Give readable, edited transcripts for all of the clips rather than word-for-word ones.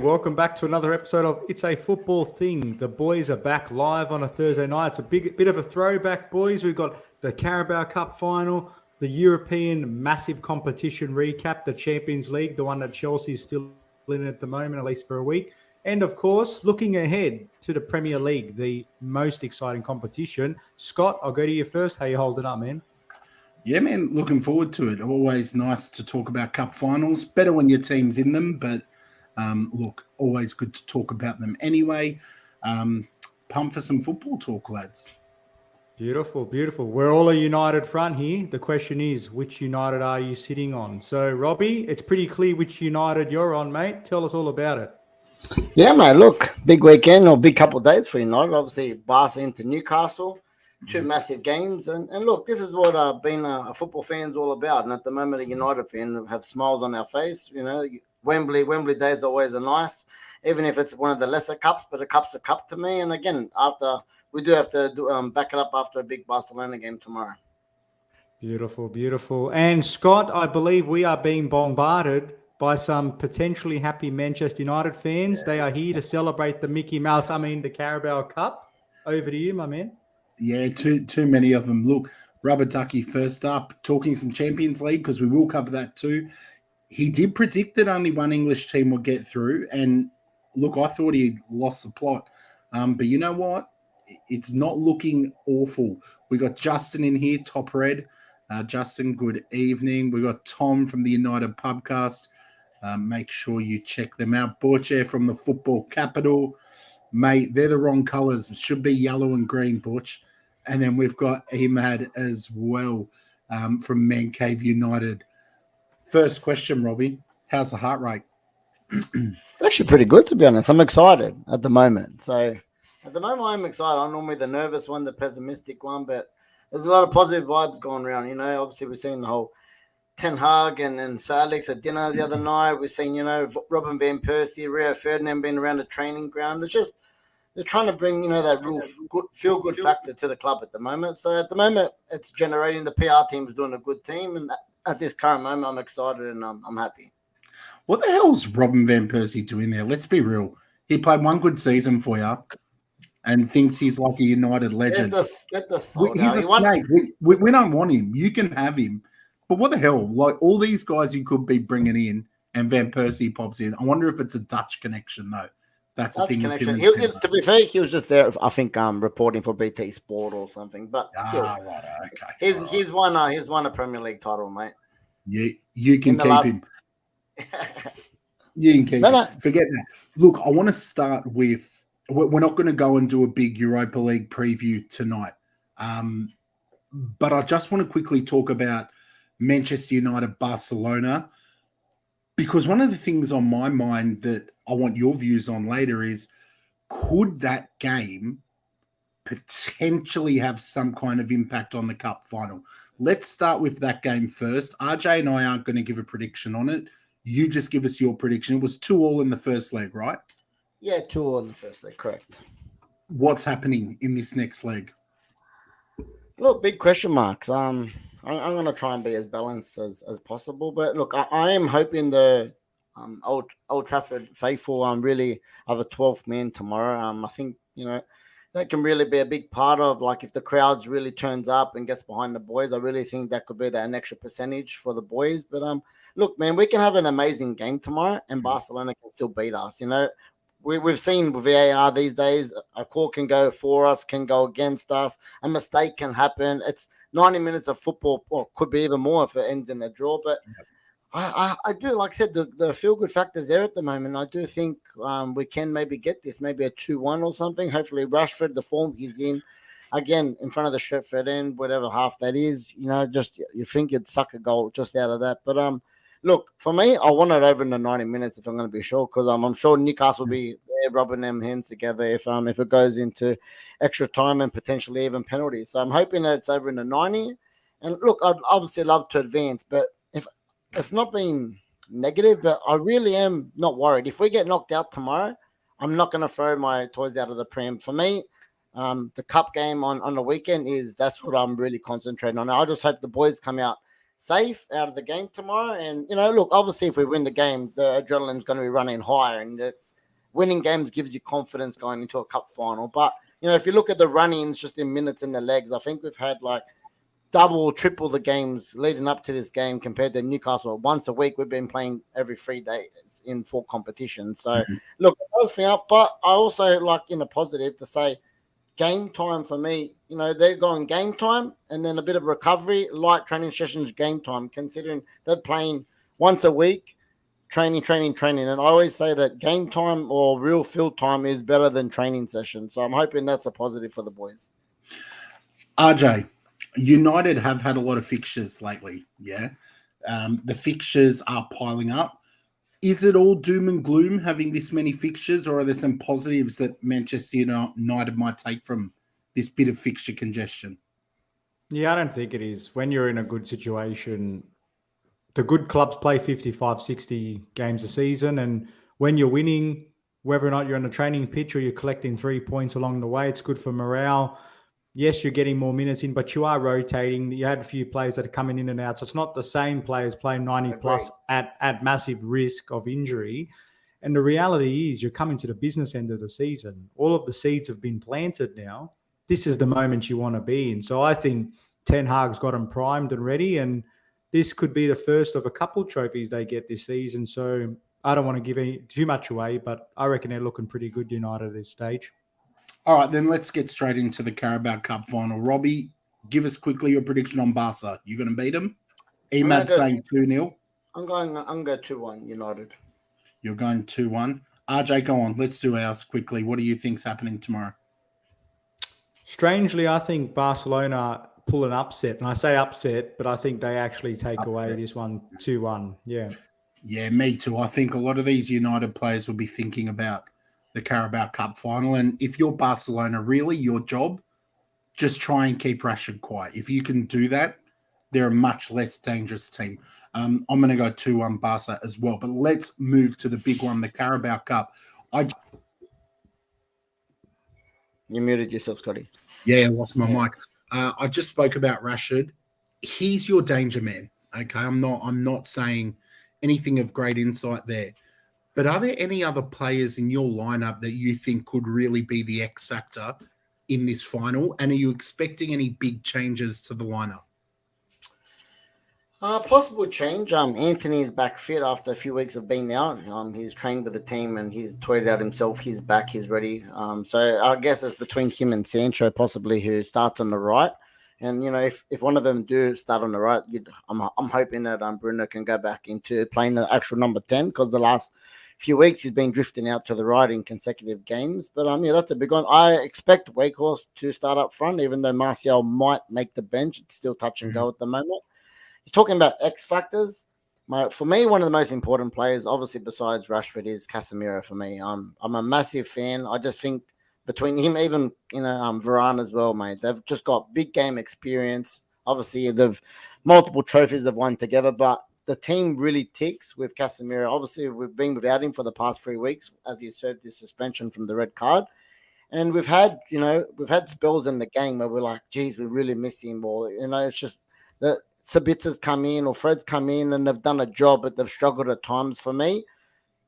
welcome back to another episode of It's a Football Thing. The boys are back live on a Thursday night. It's a bit of a throwback, boys. We've got the Carabao Cup final, the European massive competition recap, the Champions League, the one that Chelsea's still in at the moment, at least for a week. And, of course, looking ahead to the Premier League, the most exciting competition. Scott, I'll go to you first. How you holding up, man? Yeah, man, looking forward to it. Always nice to talk about cup finals. Better when your team's in them, but look, always good to talk about them anyway. Pumped for some football talk, lads. Beautiful, beautiful. We're all a united front here. The question is, which United are you sitting on? So, Robbie, it's pretty clear which United you're on, mate. Tell us all about it. Yeah, mate, look, big weekend or big couple of days for United. Obviously, Barca into Newcastle, two massive games. And look, this is what being a football fan's all about. And at the moment, a United fan have smiles on our face. You know, Wembley days always are nice, even if it's one of the lesser cups, but a cup's a cup to me. And again, we do have to back it up after a big Barcelona game tomorrow. Beautiful, beautiful. And Scott, I believe we are being bombarded by some potentially happy Manchester United fans. Yeah. They are here to celebrate the the Carabao Cup. Over to you, my man. Yeah, too many of them. Look, Rubber Ducky first up, talking some Champions League, because we will cover that too. He did predict that only one English team would get through. And look, I thought he lost the plot. But you know what? It's not looking awful. We got Justin in here, top red. Justin, good evening. We got Tom from the United Pubcast. Make sure you check them out. Borche from the Football Capital. Mate, they're the wrong colours. It should be yellow and green, Butch. And then we've got Emad as well from Man Cave United. First question, Robbie. How's the heart rate? It's actually pretty good, to be honest. I'm excited at the moment. So at the moment, I'm excited. I'm normally the nervous one, the pessimistic one, but there's a lot of positive vibes going around. You know, obviously we've seen the whole Ten Hag and Sir Alex at dinner the other night. We've seen, Robin Van Persie, Rio Ferdinand being around the training ground. It's just they're trying to bring, that real feel-good factor to the club at the moment. So at the moment, it's generating. The PR team's doing a good team, and at this current moment, I'm excited and I'm happy. What the hell's Robin Van Persie doing there? Let's be real. He played one good season for you and thinks he's like a United legend. Get the soul He's a snake. We don't want him. You can have him. But what the hell? Like all these guys you could be bringing in and Van Persie pops in. I wonder if it's a Dutch connection, though. That's a thing. To be fair, he was just there, I think, reporting for BT Sport or something. But still, right, okay. He's won a Premier League title, mate. Yeah, you can keep him. You can keep him. Forget that. Look, I want to start with. We're not going to go and do a big Europa League preview tonight, but I just want to quickly talk about Manchester United, Barcelona, because one of the things on my mind that I want your views on later is, could that game potentially have some kind of impact on the cup final? Let's start with that game first. RJ and I aren't going to give a prediction on it. You just give us your prediction. It was 2-2 in the first leg, right? Yeah, 2-2 in the first leg, correct. What's happening in this next leg? Look, big question marks. I'm going to try and be as balanced as possible. But look, I am hoping the Old Trafford faithful really are the 12th man tomorrow. I think, that can really be a big part of, like, if the crowds really turns up and gets behind the boys, I really think that could be an extra percentage for the boys. But look, man, we can have an amazing game tomorrow and Barcelona can still beat us. We've seen with VAR these days, a call can go for us, can go against us. A mistake can happen. It's 90 minutes of football, or could be even more if it ends in a draw. But I do, like I said, the feel-good factor's there at the moment. I do think we can maybe get this, maybe a 2-1 or something. Hopefully Rashford, the form he's in, again, in front of the Stretford end, whatever half that is, just you think you'd suck a goal just out of that. But look, for me, I want it over in the 90 minutes if I'm going to be sure, because I'm sure Newcastle will be there rubbing them hands together if it goes into extra time and potentially even penalties. So I'm hoping that it's over in the 90. And look, I'd obviously love to advance, but if it's not being negative, but I really am not worried. If we get knocked out tomorrow, I'm not going to throw my toys out of the pram. For me, the cup game on the weekend that's what I'm really concentrating on. I just hope the boys come out safe out of the game tomorrow. And, look, obviously if we win the game, the adrenaline's going to be running higher, and winning games gives you confidence going into a cup final. But, if you look at the run-ins just in minutes in the legs, I think we've had like double, triple the games leading up to this game compared to Newcastle. Once a week, we've been playing every 3 days in full competition. So, look, it does feel up, but I also like in a positive to say game time for me, they're going game time and then a bit of recovery, light training sessions, game time, considering they're playing once a week, training. And I always say that game time or real field time is better than training sessions. So I'm hoping that's a positive for the boys. RJ, United have had a lot of fixtures lately, yeah? The fixtures are piling up. Is it all doom and gloom having this many fixtures, or are there some positives that Manchester United might take from this bit of fixture congestion? Yeah, I don't think it is. When you're in a good situation, the good clubs play 55, 60 games a season. And when you're winning, whether or not you're on a training pitch or you're collecting 3 points along the way, it's good for morale. Yes, you're getting more minutes in, but you are rotating. You had a few players that are coming in and out. So it's not the same players playing 90 plus at massive risk of injury. And the reality is you're coming to the business end of the season. All of the seeds have been planted now. This is the moment you want to be in. So I think Ten Hag's got them primed and ready. And this could be the first of a couple trophies they get this season. So I don't want to give too much away, but I reckon they're looking pretty good, United, at this stage. All right, then let's get straight into the Carabao Cup final. Robbie, give us quickly your prediction on Barca. You going to beat them? Emad's saying 2-0. I'm going to go 2-1 United. You're going 2-1. RJ, go on. Let's do ours quickly. What do you think's happening tomorrow? Strangely, I think Barcelona pull an upset. And I say upset, but I think they actually take away this one 2-1. Yeah. Yeah, me too. I think a lot of these United players will be thinking about the Carabao Cup final. And if you're Barcelona, really your job, just try and keep Rashid quiet. If you can do that, they're a much less dangerous team. I'm going to go 2-1 Barca as well. But let's move to the big one, the Carabao Cup. You muted yourself, Scotty. Yeah, I lost my mic. I just spoke about Rashid. He's your danger man. Okay, I'm not saying anything of great insight there. But are there any other players in your lineup that you think could really be the X factor in this final? And are you expecting any big changes to the lineup? Possible change. Anthony's back fit after a few weeks of being out. He's trained with the team and he's tweeted out himself. He's back. He's ready. So I guess it's between him and Sancho, possibly, who starts on the right. And if one of them do start on the right, I'm hoping that Bruno can go back into playing the actual number 10, because the last few weeks he's been drifting out to the right in consecutive games. But that's a big one. I expect Wakehorse to start up front, even though Martial might make the bench. It's still touch and go at the moment. You're talking about X factors. For me, one of the most important players, obviously besides Rashford, is Casemiro. For me, I'm a massive fan. I just think between him, even Varane as well, mate, they've just got big game experience. Obviously, they've multiple trophies they've won together, but the team really ticks with Casemiro. Obviously, we've been without him for the past 3 weeks as he served his suspension from the red card. And we've had spells in the game where we're like, geez, we really miss him. Or, it's just that Sabitzer's come in or Fred's come in and they've done a job, but they've struggled at times. For me,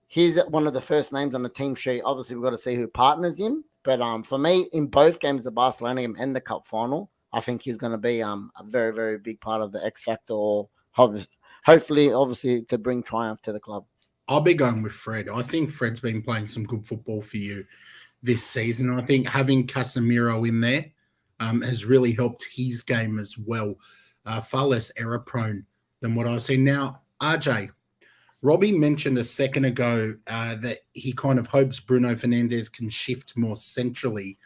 he's one of the first names on the team sheet. Obviously, we've got to see who partners him. But for me, in both games, the Barcelona game and the Cup final, I think he's going to be a very, very big part of the X factor, or hopefully, obviously, to bring triumph to the club. I'll be going with Fred. I think Fred's been playing some good football for you this season. I think having Casemiro in there has really helped his game as well. Far less error prone than what I've seen. Now, RJ, Robbie mentioned a second ago that he kind of hopes Bruno Fernandes can shift more centrally.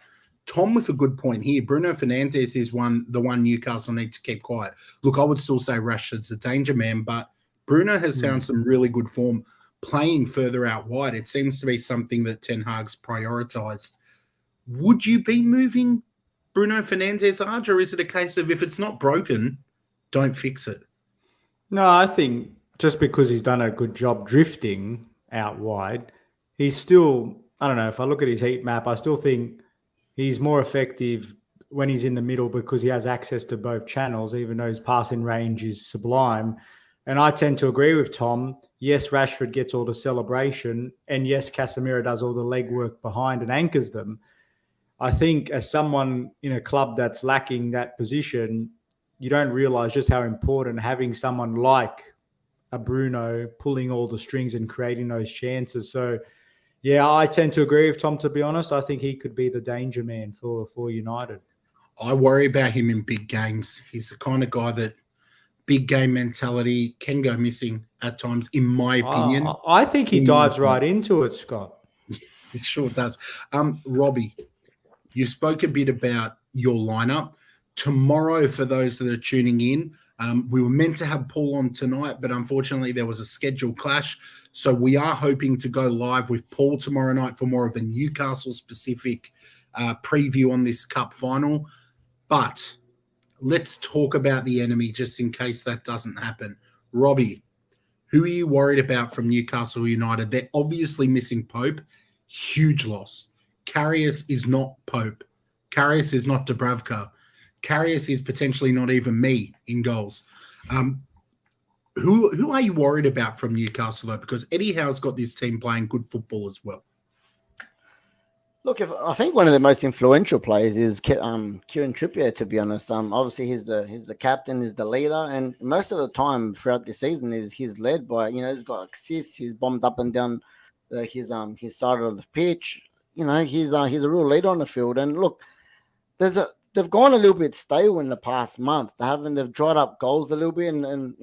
Tom with a good point here. Bruno Fernandes is the one Newcastle need to keep quiet. Look, I would still say Rashford's a danger man, but Bruno has found some really good form playing further out wide. It seems to be something that Ten Hag's prioritised. Would you be moving Bruno Fernandes, Arj, or is it a case of if it's not broken, don't fix it? No, I think just because he's done a good job drifting out wide, he's still, I don't know, if I look at his heat map, I still think he's more effective when he's in the middle because he has access to both channels, even though his passing range is sublime. And I tend to agree with Tom. Yes, Rashford gets all the celebration, and yes, Casemiro does all the legwork behind and anchors them. I think as someone in a club that's lacking that position, you don't realise just how important having someone like a Bruno pulling all the strings and creating those chances. So, yeah, I tend to agree with Tom, to be honest. I think he could be the danger man for United. I worry about him in big games. He's the kind of guy that big game mentality can go missing at times, in my opinion. I think he dives right into it, Scott. It sure does. Robbie, you spoke a bit about your lineup. Tomorrow, for those that are tuning in, we were meant to have Paul on tonight, but unfortunately there was a schedule clash. So we are hoping to go live with Paul tomorrow night for more of a Newcastle-specific preview on this cup final. But let's talk about the enemy just in case that doesn't happen. Robbie, who are you worried about from Newcastle United? They're obviously missing Pope. Huge loss. Karius is not Pope. Karius is not Dubravka. Karius is potentially not even me in goals. Who are you worried about from Newcastle, though? Because Eddie Howe's got this team playing good football as well. Look, I think one of the most influential players is Kieran Trippier, to be honest. Obviously he's the captain, he's the leader, and most of the time throughout the season he's led by, he's got assists, he's bombed up and down his side of the pitch. He's a real leader on the field. And look, they've gone a little bit stale in the past month. They've dried up goals a little bit, and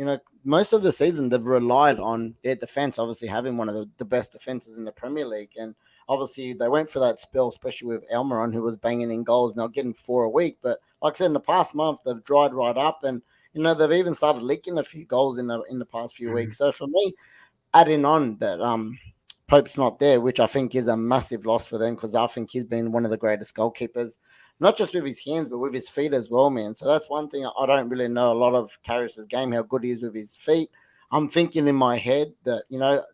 most of the season they've relied on their defense, obviously having one of the best defenses in the Premier League. And obviously, they went for that spell, especially with Almiron, who was banging in goals, now getting 4 a week. But like I said, in the past month, they've dried right up, and they've even started leaking a few goals in the past few weeks. So for me, adding on that Pope's not there, which I think is a massive loss for them, because I think he's been one of the greatest goalkeepers, not just with his hands, but with his feet as well, man. So that's one thing I don't really know a lot of Karius' game, how good he is with his feet. I'm thinking in my head that,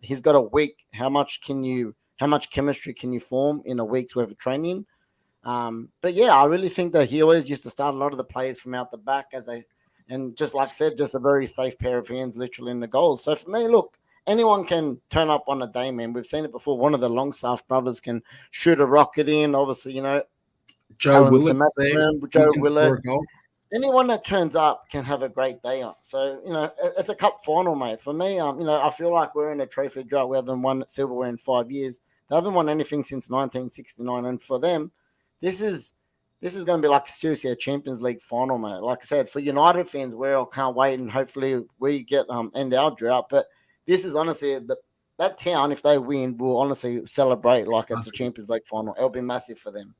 he's got a week. How much chemistry can you form in a week's worth of training? But yeah, I really think that he always used to start a lot of the players from out the back and just like I said, just a very safe pair of hands literally in the goals. So for me, look, anyone can turn up on a day, man. We've seen it before. One of the Longstaff brothers can shoot a rocket in. Obviously, Joe Willett. Anyone that turns up can have a great day on. So, it's a cup final, mate. For me, I feel like we're in a trophy drought. We haven't won silverware in 5 years. They haven't won anything since 1969. And for them, this is going to be like seriously a Champions League final, mate. Like I said, for United fans, we all can't wait, and hopefully we get end our drought. But this is honestly that town, if they win, will honestly celebrate like it's a Champions League final. It'll be massive for them.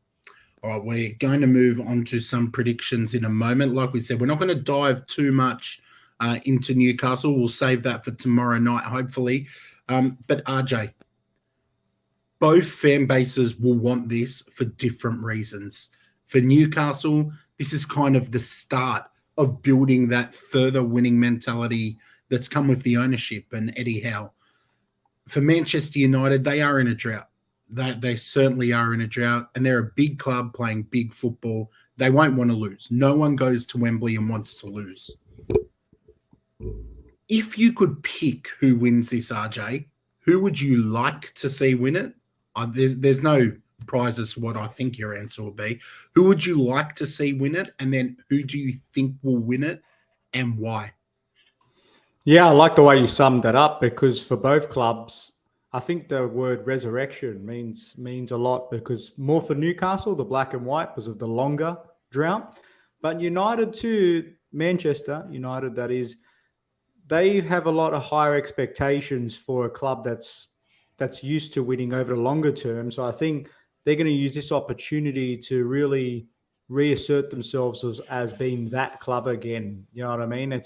All right, we're going to move on to some predictions in a moment. Like we said, we're not going to dive too much into Newcastle. We'll save that for tomorrow night, hopefully. But RJ, both fan bases will want this for different reasons. For Newcastle, this is kind of the start of building that further winning mentality that's come with the ownership and Eddie Howe. For Manchester United, they are in a drought. They certainly are in a drought, and they're a big club playing big football. They won't want to lose. No one goes to Wembley and wants to lose. If you could pick who wins this, RJ, who would you like to see win it? There's no prize as to what I think your answer will be. Who would you like to see win it? And then who do you think will win it and why? Yeah, I like the way you summed that up, because for both clubs, I think the word resurrection means a lot, because more for Newcastle, the black and white, because of the longer drought. But United too, Manchester United, that is, they have a lot of higher expectations for a club that's used to winning over the longer term. So I think they're going to use this opportunity to really reassert themselves as being that club again. You know what I mean?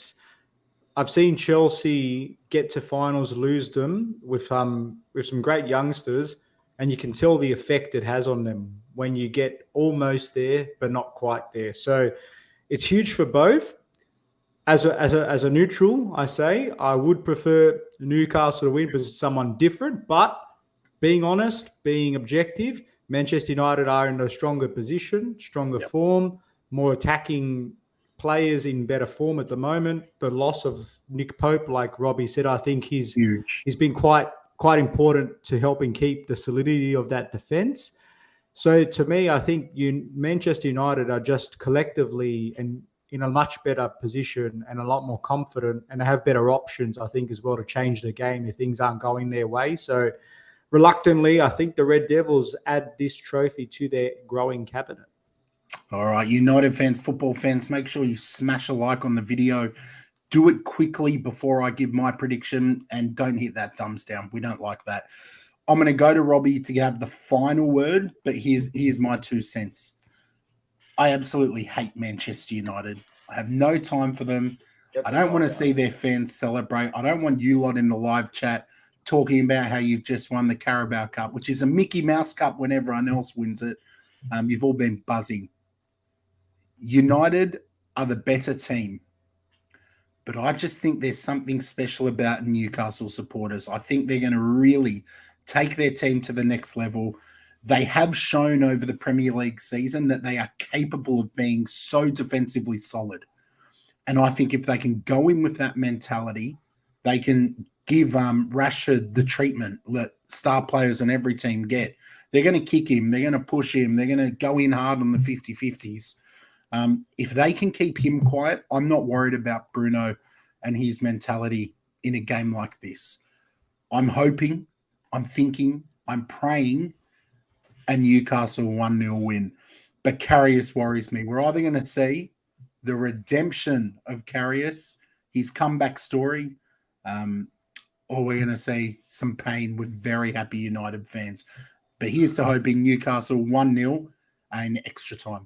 I've seen Chelsea get to finals, lose them with some great youngsters, and you can tell the effect it has on them when you get almost there but not quite there. So it's huge for both. As a neutral, I say I would prefer Newcastle to win because it's someone different. But being honest, being objective, Manchester United are in a stronger position, stronger form, more attacking players in better form at the moment. The loss of Nick Pope, like Robbie said, I think he's been quite important to helping keep the solidity of that defence. So to me, I think Manchester United are just collectively and in a much better position and a lot more confident, and have better options, I think, as well, to change the game if things aren't going their way. So reluctantly, I think the Red Devils add this trophy to their growing cabinet. All right, United fans, football fans, make sure you smash a like on the video. Do it quickly before I give my prediction, and don't hit that thumbs down. We don't like that. I'm going to go to Robbie to have the final word, but here's my 2 cents. I absolutely hate Manchester United. I have no time for them. I don't want to see their fans celebrate. I don't want you lot in the live chat talking about how you've just won the Carabao Cup, which is a Mickey Mouse Cup when everyone else wins it. You've all been buzzing. United are the better team, but I just think there's something special about Newcastle supporters. I think they're going to really take their team to the next level. They have shown over the Premier League season that they are capable of being so defensively solid. And I think if they can go in with that mentality, they can give Rashford the treatment that star players on every team get. They're going to kick him. They're going to push him. They're going to go in hard on the 50-50s. If they can keep him quiet, I'm not worried about Bruno and his mentality in a game like this. I'm hoping, I'm thinking, I'm praying a Newcastle 1-0 win. But Karius worries me. We're either going to see the redemption of Karius, his comeback story, or we're going to see some pain with very happy United fans. But here's to hoping Newcastle 1-0 and extra time.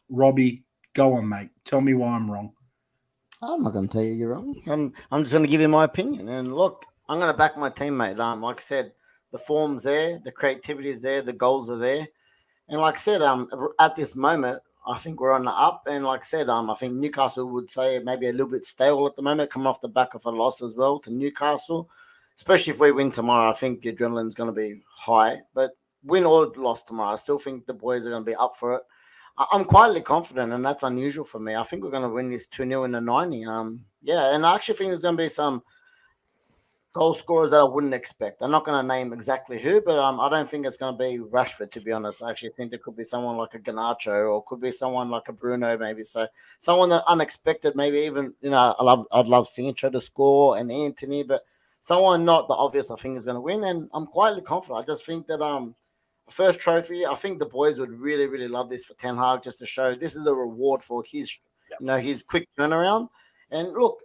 Robbie, go on, mate. Tell me why I'm wrong. I'm not going to tell you you're wrong. I'm just going to give you my opinion. And look, I'm going to back my teammate. Like I said, the form's there, the creativity is there, the goals are there. And like I said, at this moment, I think we're on the up. And like I said, I think Newcastle would say maybe a little bit stale at the moment, coming off the back of a loss as well to Newcastle. Especially if we win tomorrow, I think the adrenaline's going to be high. But win or loss tomorrow, I still think the boys are going to be up for it. I'm quietly confident, and that's unusual for me. I think we're going to win this 2-0 in the 90. Yeah, and I actually think there's going to be some goal scorers that I wouldn't expect. I'm not going to name exactly who, but I don't think it's going to be Rashford, to be honest. I actually think there could be someone like a Garnacho, or could be someone like a Bruno, maybe. So someone that unexpected, maybe even, I'd love Sancho to score and Anthony, but someone not the obvious I think is going to win. And I'm quietly confident. I just think that first trophy, I think the boys would really, really love this for Ten Hag, just to show this is a reward for his, his quick turnaround. And look,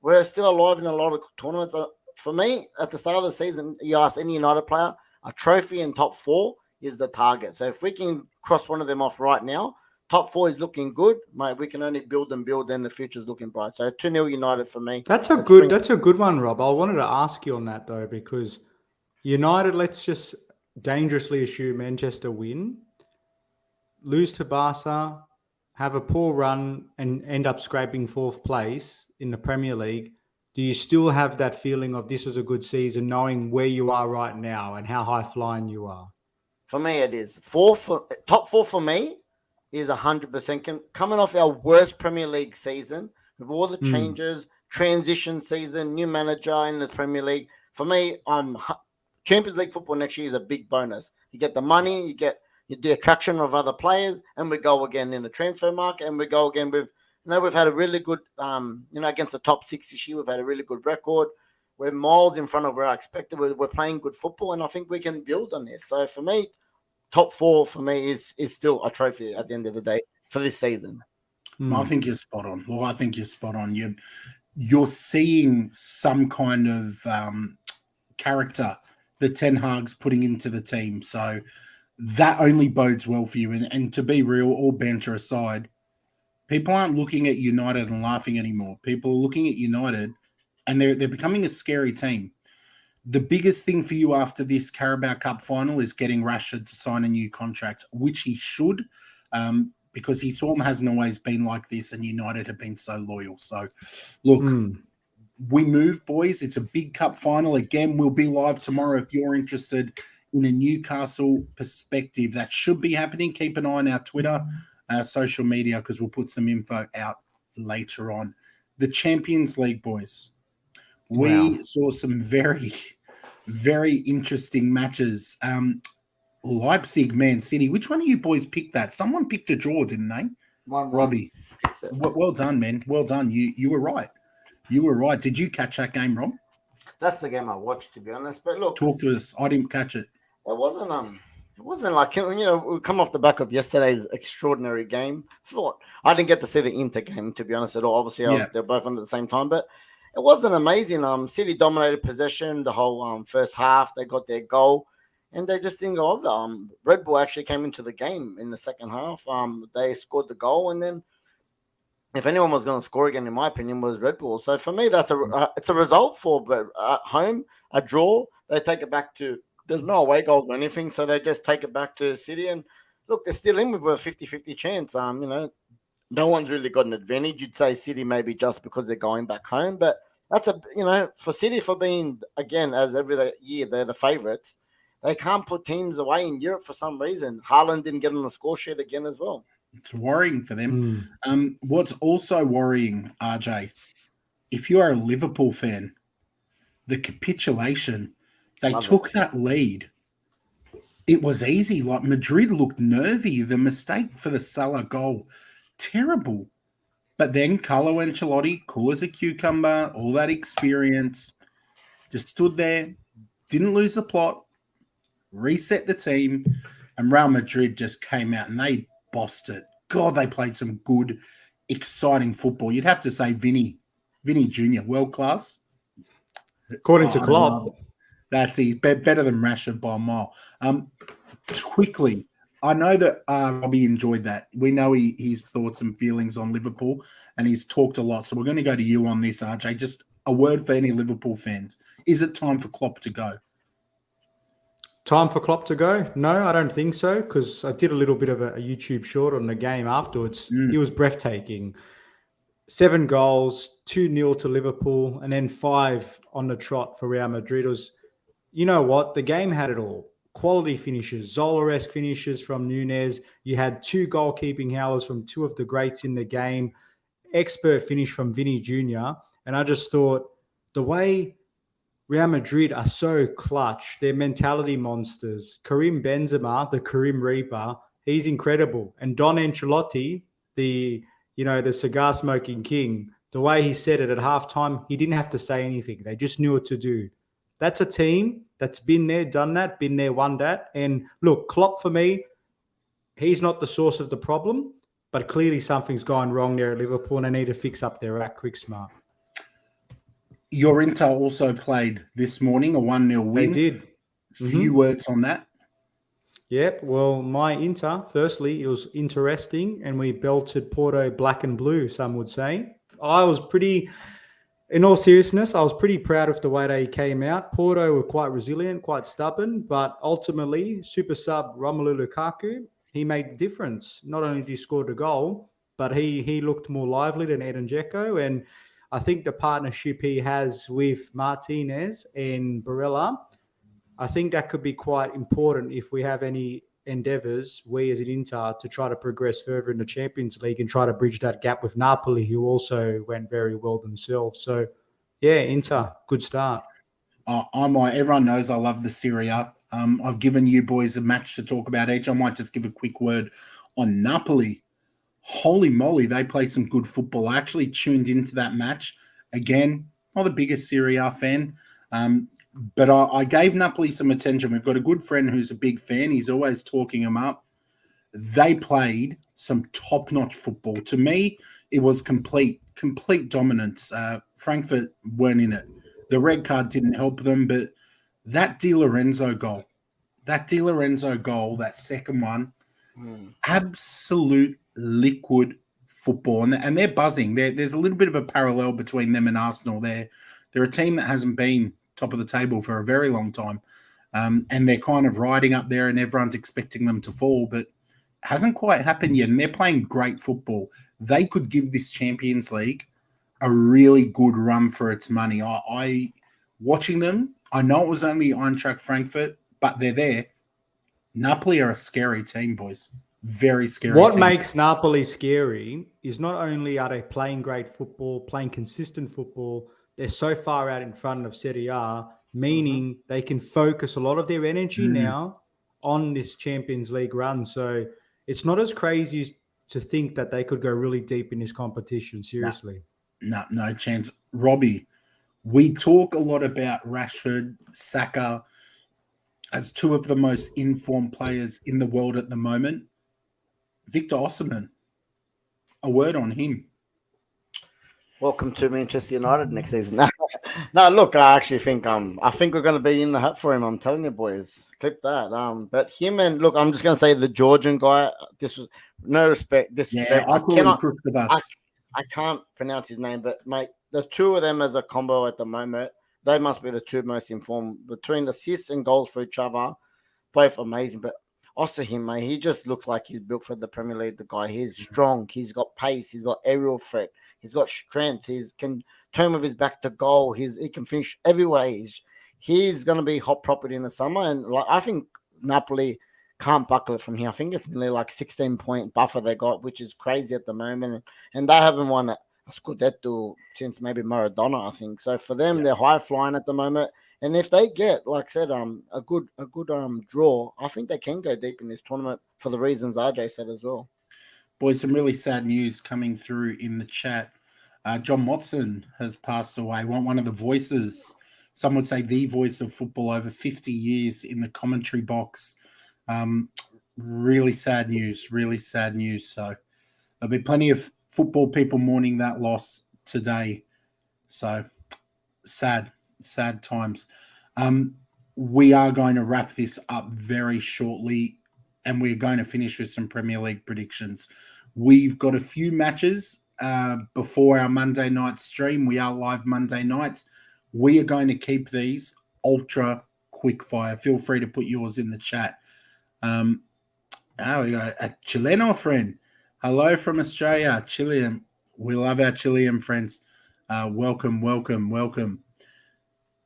we're still alive in a lot of tournaments. For me, at the start of the season, you ask any United player, a trophy in top 4 is the target. So if we can cross one of them off right now, top 4 is looking good, mate. We can only build and build, then the future's looking bright. So 2-0 United for me. That's a good one, Rob. I wanted to ask you on that though, because United, let's just dangerously assume Manchester win, lose to Barca, have a poor run, and end up scraping 4th place in the Premier League. Do you still have that feeling of this is a good season, knowing where you are right now and how high flying you are? For me, it is. Top 4 for me is 100%. Coming off our worst Premier League season, with all the changes, transition season, new manager in the Premier League. For me, Champions League football next year is a big bonus. You get the money, you get the attraction of other players, and we go again in the transfer market, and we go again with, we've had a really good, against the top 6 this year, we've had a really good record. We're miles in front of where I expected. We're playing good football, and I think we can build on this. So for me, top 4 for me is still a trophy at the end of the day for this season. I think you're spot on. Well, I think you're spot on. You're seeing some kind of character that Ten Hag's putting into the team. So that only bodes well for you. And to be real, all banter aside, people aren't looking at United and laughing anymore. People are looking at United and they're becoming a scary team. The biggest thing for you after this Carabao Cup final is getting Rashford to sign a new contract, which he should, because his form hasn't always been like this and United have been so loyal. So, look, we move, boys. It's a big cup final. Again, we'll be live tomorrow if you're interested in a Newcastle perspective. That should be happening. Keep an eye on our Twitter. social media because we'll put some info out later on. The Champions League, boys. We saw some very, very interesting matches. Leipzig, Man City. Which one of you boys picked that? Someone picked a draw, didn't they? Robbie. Well done, man. Well done. You were right. You were right. Did you catch that game, Rob? That's the game I watched, to be honest. But look, talk to us. I didn't catch it. It wasn't like, we come off the back of yesterday's extraordinary game. I didn't get to see the Inter game, to be honest, at all. Obviously, they're both on at the same time, but it wasn't amazing. City dominated possession the whole first half. They got their goal, and they just didn't go over. Red Bull actually came into the game in the second half. They scored the goal, and then if anyone was going to score again, in my opinion, was Red Bull. So for me, it's a result for at home, a draw. They take it back to. There's no away goals or anything, so they just take it back to City. And look, they're still in with a 50-50 chance. No one's really got an advantage. You'd say City maybe just because they're going back home, but that's for City, for being, again, as every year they're the favourites, they can't put teams away in Europe for some reason. Haaland didn't get on the score sheet again as well. It's worrying for them. What's also worrying, RJ, if you are a Liverpool fan, the capitulation. They took that lead. It was easy. Like, Madrid looked nervy. The mistake for the Salah goal, terrible. But then Carlo Ancelotti, cool as a cucumber, all that experience, just stood there, didn't lose the plot, reset the team, and Real Madrid just came out and they bossed it. God, they played some good, exciting football. You'd have to say Vinny Jr., world class. According to Klopp. He's better than Rashford by a mile. Quickly, I know that Robbie enjoyed that. We know his thoughts and feelings on Liverpool, and he's talked a lot. So we're going to go to you on this, RJ. Just a word for any Liverpool fans. Is it time for Klopp to go? Time for Klopp to go? No, I don't think so, because I did a little bit of a YouTube short on the game afterwards. He was breathtaking. 7 goals, 2-0 to Liverpool, and then 5 on the trot for Real Madrid. It was, you know what? The game had it all. Quality finishes, Zola-esque finishes from Nunez. You had 2 goalkeeping howlers from 2 of the greats in the game. Expert finish from Vinny Jr. And I just thought the way Real Madrid are so clutch, they're mentality monsters. Karim Benzema, the Karim Reaper, he's incredible. And Don Ancelotti, the cigar smoking king, the way he said it at halftime, he didn't have to say anything. They just knew what to do. That's a team that's been there, done that, been there, won that. And look, Klopp, for me, he's not the source of the problem, but clearly something's gone wrong there at Liverpool and they need to fix up their act quick smart. Your Inter also played this morning, a 1-0 win. They did. Few words on that. Yep. Well, my Inter, firstly, it was interesting and we belted Porto black and blue, some would say. In all seriousness, I was pretty proud of the way they came out. Porto were quite resilient, quite stubborn, but ultimately, super sub Romelu Lukaku, he made the difference. Not only did he score the goal, but he looked more lively than Edin Dzeko. And I think the partnership he has with Martinez and Barella, I think that could be quite important if we have any endeavours, we as an Inter, to try to progress further in the Champions League and try to bridge that gap with Napoli, who also went very well themselves. So, yeah, Inter, good start. Everyone knows I love the Serie A. I've given you boys a match to talk about each. I might just give a quick word on Napoli. Holy moly, they play some good football. I actually tuned into that match. Again, not the biggest Serie A fan, but I gave Napoli some attention. We've got a good friend who's a big fan. He's always talking them up. They played some top-notch football. To me, it was complete dominance. Frankfurt weren't in it. The red card didn't help them, but that Di Lorenzo goal, that second one, absolute liquid football. And they're buzzing. There's a little bit of a parallel between them and Arsenal. They're a team that hasn't been top of the table for a very long time. And they're kind of riding up there and everyone's expecting them to fall, but it hasn't quite happened yet. And they're playing great football. They could give this Champions League a really good run for its money. I watching them, I know it was only Eintracht Frankfurt, but they're there. Napoli are a scary team, boys. Very scary. What team. makes Napoli scary is not only are they playing great football, playing consistent football, they're so far out in front of Serie A, meaning they can focus a lot of their energy now on this Champions League run. So it's not as crazy to think that they could go really deep in this competition, seriously. No chance. Robbie, we talk a lot about Rashford, Saka as two of the most informed players in the world at the moment. Victor Osimhen, a word on him. Welcome to Manchester United next season. No, look, I actually think we're going to be in the hut for him. I'm telling you, boys, clip that. But him and look, I'm just going to say the Georgian guy. This was no respect. Yeah, I call him Krustovats. I can't pronounce his name, but mate, the two of them as a combo at the moment, they must be the two most informed between assists and goals for each other. Both amazing, but also him, mate. He just looks like he's built for the Premier League. The guy, he's strong. He's got pace. He's got aerial threat. He's got strength. He can turn with his back to goal. He can finish everywhere. He's going to be hot property in the summer, and like I think Napoli can't buckle it from here. I think it's nearly like 16-point buffer they got, which is crazy at the moment, and they haven't won a Scudetto since maybe Maradona, I think. So for them, they're high flying at the moment. And if they get, like I said, a good draw, I think they can go deep in this tournament for the reasons RJ said as well. Boys, some really sad news coming through in the chat. John Motson has passed away. One of the voices, some would say the voice of football, over 50 years in the commentary box. Really sad news. So there'll be plenty of football people mourning that loss today. So sad times. We are going to wrap this up very shortly, and we're going to finish with some Premier League predictions. We've got a few matches before our Monday night stream. We are live Monday nights. We are going to keep these ultra quick fire. Feel free to put yours in the chat. We got a Chileno friend. Hello from Australia, Chilean. We love our Chilean friends. Welcome.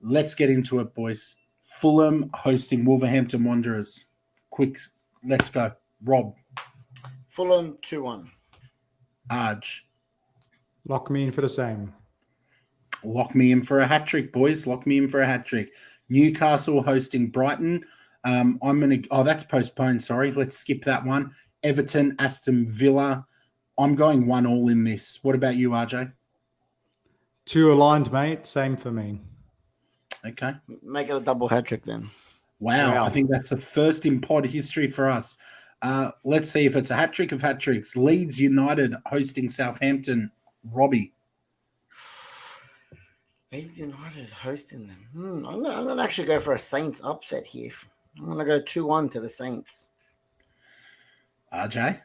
Let's get into it, boys. Fulham hosting Wolverhampton Wanderers. Quick, let's go. Rob. Fulham 2-1. Arj. Lock me in for the same. Lock me in for a hat-trick, boys. Lock me in for a hat-trick. Newcastle hosting Brighton. That's postponed, sorry. Let's skip that one. Everton, Aston Villa. I'm going 1-1 in this. What about you, RJ? 2 aligned, mate. Same for me. Okay. Make it a double hat-trick then. Wow. I think that's the first in pod history for us. Let's see if it's a hat-trick of hat-tricks. Leeds United hosting Southampton. Robbie. Leeds United hosting them. I'm going to actually go for a Saints upset here. I'm going to go 2-1 to the Saints. RJ?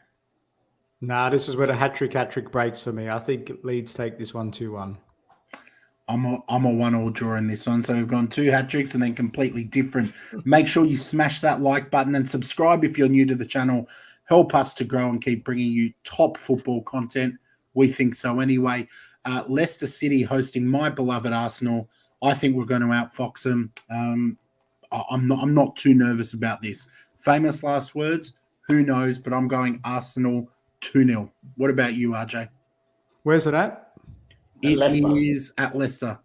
Nah, this is where the hat-trick breaks for me. I think Leeds take this one 2-1. I'm a 1-1 draw in this one. So we've gone 2 hat-tricks and then completely different. Make sure you smash that like button and subscribe if you're new to the channel. Help us to grow and keep bringing you top football content. We think so anyway. Leicester City hosting my beloved Arsenal. I think we're going to outfox them. I'm not too nervous about this. Famous last words? Who knows? But I'm going Arsenal 2-0. What about you, RJ? Where's it at? It is at Leicester.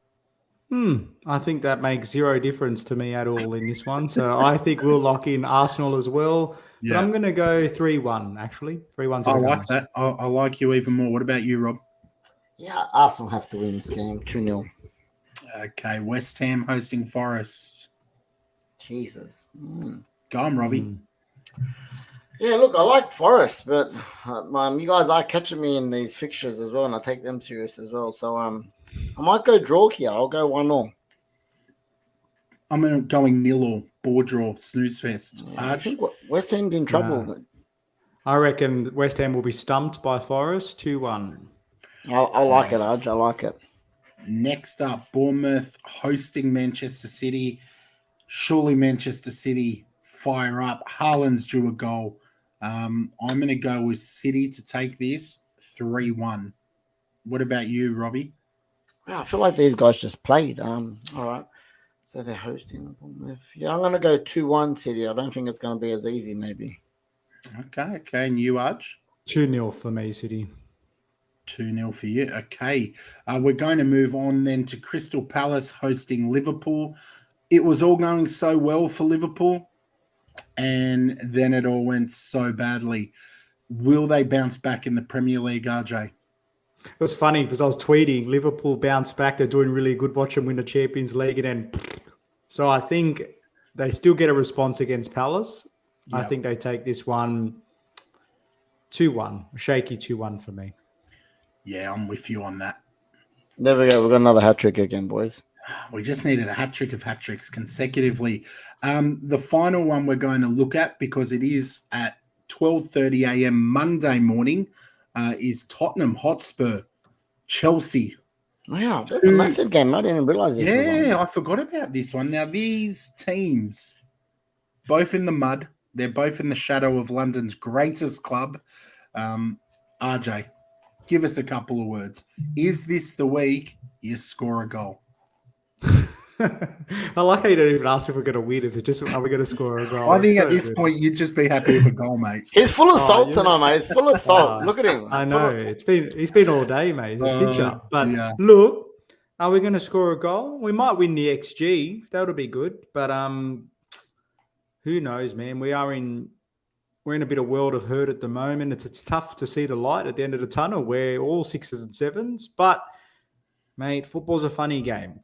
I think that makes zero difference to me at all in this one. So I think we'll lock in Arsenal as well. Yeah. But I'm going to go 3-1, actually. 3-1 to I like that. I like you even more. What about you, Rob? Yeah, Arsenal have to win this game 2-0. Okay, West Ham hosting Forest. Jesus. Go on, Robbie. Yeah, look, I like Forest, but you guys are catching me in these fixtures as well, and I take them serious as well. So I might go draw here. I'll go 1-0. I'm going 0 or board draw, snooze fest. I think West Ham's in trouble. I reckon West Ham will be stumped by Forest 2-1. I like it, Arj. I like it. Next up, Bournemouth hosting Manchester City. Surely Manchester City fire up. Haaland's due a goal. I'm going to go with City to take this 3-1. What about you, Robbie? Well, I feel like these guys just played. All right. So they're hosting Bournemouth. Yeah, I'm going to go 2-1 City. I don't think it's going to be as easy, maybe. Okay. And you, Arch? 2-0 for me, City. 2-0 for you. Okay. We're going to move on then to Crystal Palace hosting Liverpool. It was all going so well for Liverpool, and then it all went so badly. Will they bounce back in the Premier League, RJ? It was funny because I was tweeting Liverpool bounced back. They're doing really good. Watch them win the Champions League. And then, so I think they still get a response against Palace. Yep. I think they take this one 2-1. A shaky 2-1 for me. Yeah, I'm with you on that. There we go. We've got another hat-trick again, boys. We just needed a hat-trick of hat-tricks consecutively. The final one we're going to look at, because it is at 12:30 a.m. Monday morning, is Tottenham Hotspur, Chelsea. Wow, that's a massive game. I didn't realize this. Yeah, I forgot about this one. Now, these teams, both in the mud, they're both in the shadow of London's greatest club. RJ, give us a couple of words. Is this the week you score a goal? I like how you don't even ask if we're going to win. If it's just, are we going to score a goal? I think at this point, you'd just be happy with a goal, mate. He's full of salt tonight, mate. He's full of salt. Look at him. I know. He's been all day, mate. He's a stitcher. But yeah. Look, are we going to score a goal? We might win the XG. That would be good. But who knows, man? We're in a bit of world of hurt at the moment. It's tough to see the light at the end of the tunnel. We're all 6s and 7s, but mate, football's a funny game.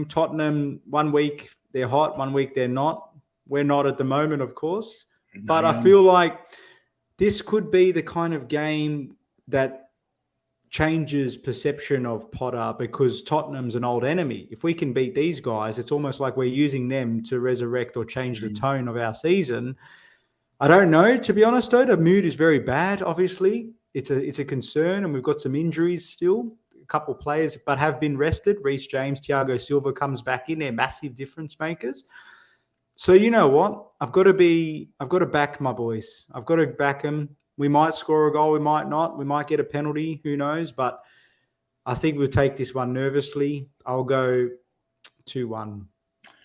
Tottenham, 1 week they're hot, 1 week they're not. We're not at the moment, of course. But I feel like this could be the kind of game that changes perception of Potter, because Tottenham's an old enemy. If we can beat these guys, it's almost like we're using them to resurrect or change the tone of our season. I don't know, to be honest, though. The mood is very bad, obviously. It's a concern, and we've got some injuries still. A couple of players, but have been rested. Reece James, Thiago Silva comes back in. They're massive difference makers. So you know what? I've got to back my boys. I've got to back them. We might score a goal. We might not. We might get a penalty. Who knows? But I think we'll take this one nervously. I'll go 2-1.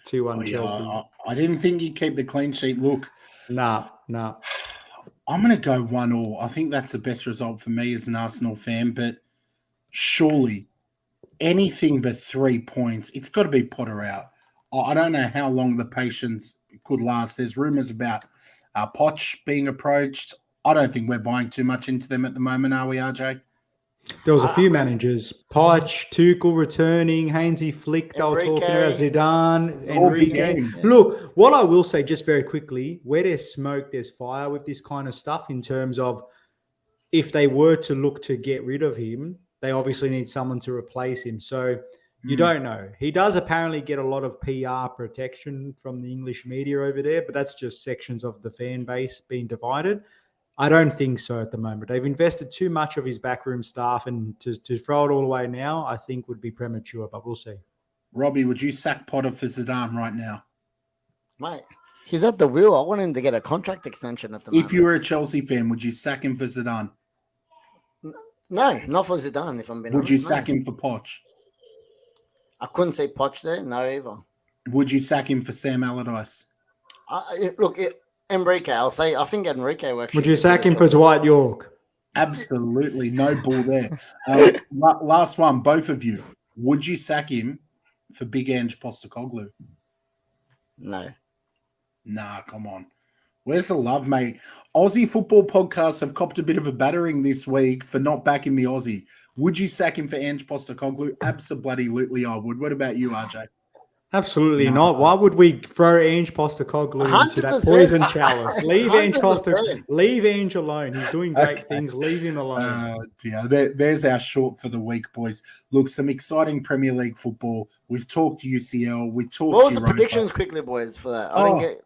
2-1 Chelsea. I didn't think you'd keep the clean sheet. Look. Nah. I'm going to go 1-1. I think that's the best result for me as an Arsenal fan, but surely anything but 3 points, it's got to be Potter out. I don't know how long the patience could last. There's rumours about Poch being approached. I don't think we're buying too much into them at the moment, are we, RJ? There was a few managers. Poch, Tuchel returning, Hainsey Flick, they were talking about Zidane, Enrique. Look, what I will say just very quickly, where there's smoke, there's fire with this kind of stuff, in terms of if they were to look to get rid of him, they obviously need someone to replace him. So you don't know. He does apparently get a lot of PR protection from the English media over there, but that's just sections of the fan base being divided. I don't think so at the moment. They've invested too much of his backroom staff, and to throw it all away now, I think would be premature, but we'll see. Robbie, would you sack Potter for Zidane right now? Mate, he's at the wheel. I want him to get a contract extension at the moment. If you were a Chelsea fan, would you sack him for Zidane? No, not for Zidane, if I'm being honest. Would you sack him for Poch? I couldn't say Poch there. No, either. Would you sack him for Sam Allardyce? Enrique, I think Enrique will actually... Would you sack him for Dwight York? Absolutely. No ball there. Last one, both of you. Would you sack him for Big Ange Postecoglou? No. Nah, come on. Where's the love, mate? Aussie football podcasts have copped a bit of a battering this week for not backing the Aussie. Would you sack him for Ange Postecoglou? Absolutely, I would. What about you, RJ? Absolutely not. Why would we throw Ange Postecoglou into that poison chalice? Leave Ange Postecoglou. Leave Ange alone. He's doing great things. Leave him alone. Dear. There's our short for the week, boys. Look, some exciting Premier League football. We've talked UCL. We talked. What was the predictions quickly, boys, for that? I didn't get.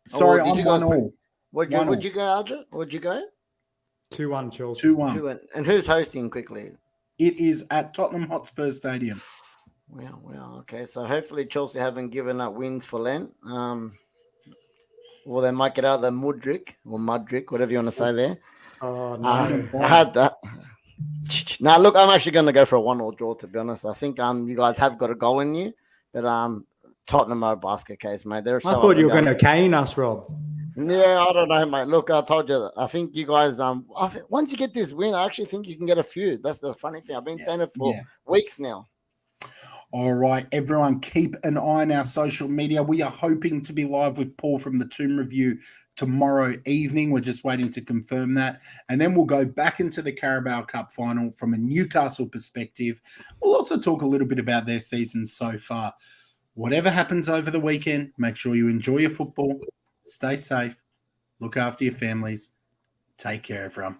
Sorry, I'm 1-1. Would you go, Arjun? Would you go? 2-1 Chelsea. 2-1. And who's hosting quickly? It is at Tottenham Hotspur Stadium. Well, okay. So hopefully Chelsea haven't given up wins for Lent. Well, they might get out of the Mudrick, whatever you want to say there. Oh, no. I had that. Now, look, I'm actually going to go for a 1-1 draw, to be honest. I think you guys have got a goal in you, but Tottenham are a basket case, mate. I thought you were going to cane us, Rob. Yeah, I don't know, mate. Look, I told you. I think you guys. Once you get this win, I actually think you can get a few. That's the funny thing. I've been saying it for weeks now. All right, everyone, keep an eye on our social media. We are hoping to be live with Paul from the Tomb Review tomorrow evening. We're just waiting to confirm that. And then we'll go back into the Carabao Cup final from a Newcastle perspective. We'll also talk a little bit about their season so far. Whatever happens over the weekend, make sure you enjoy your football, stay safe, look after your families. Take care, everyone.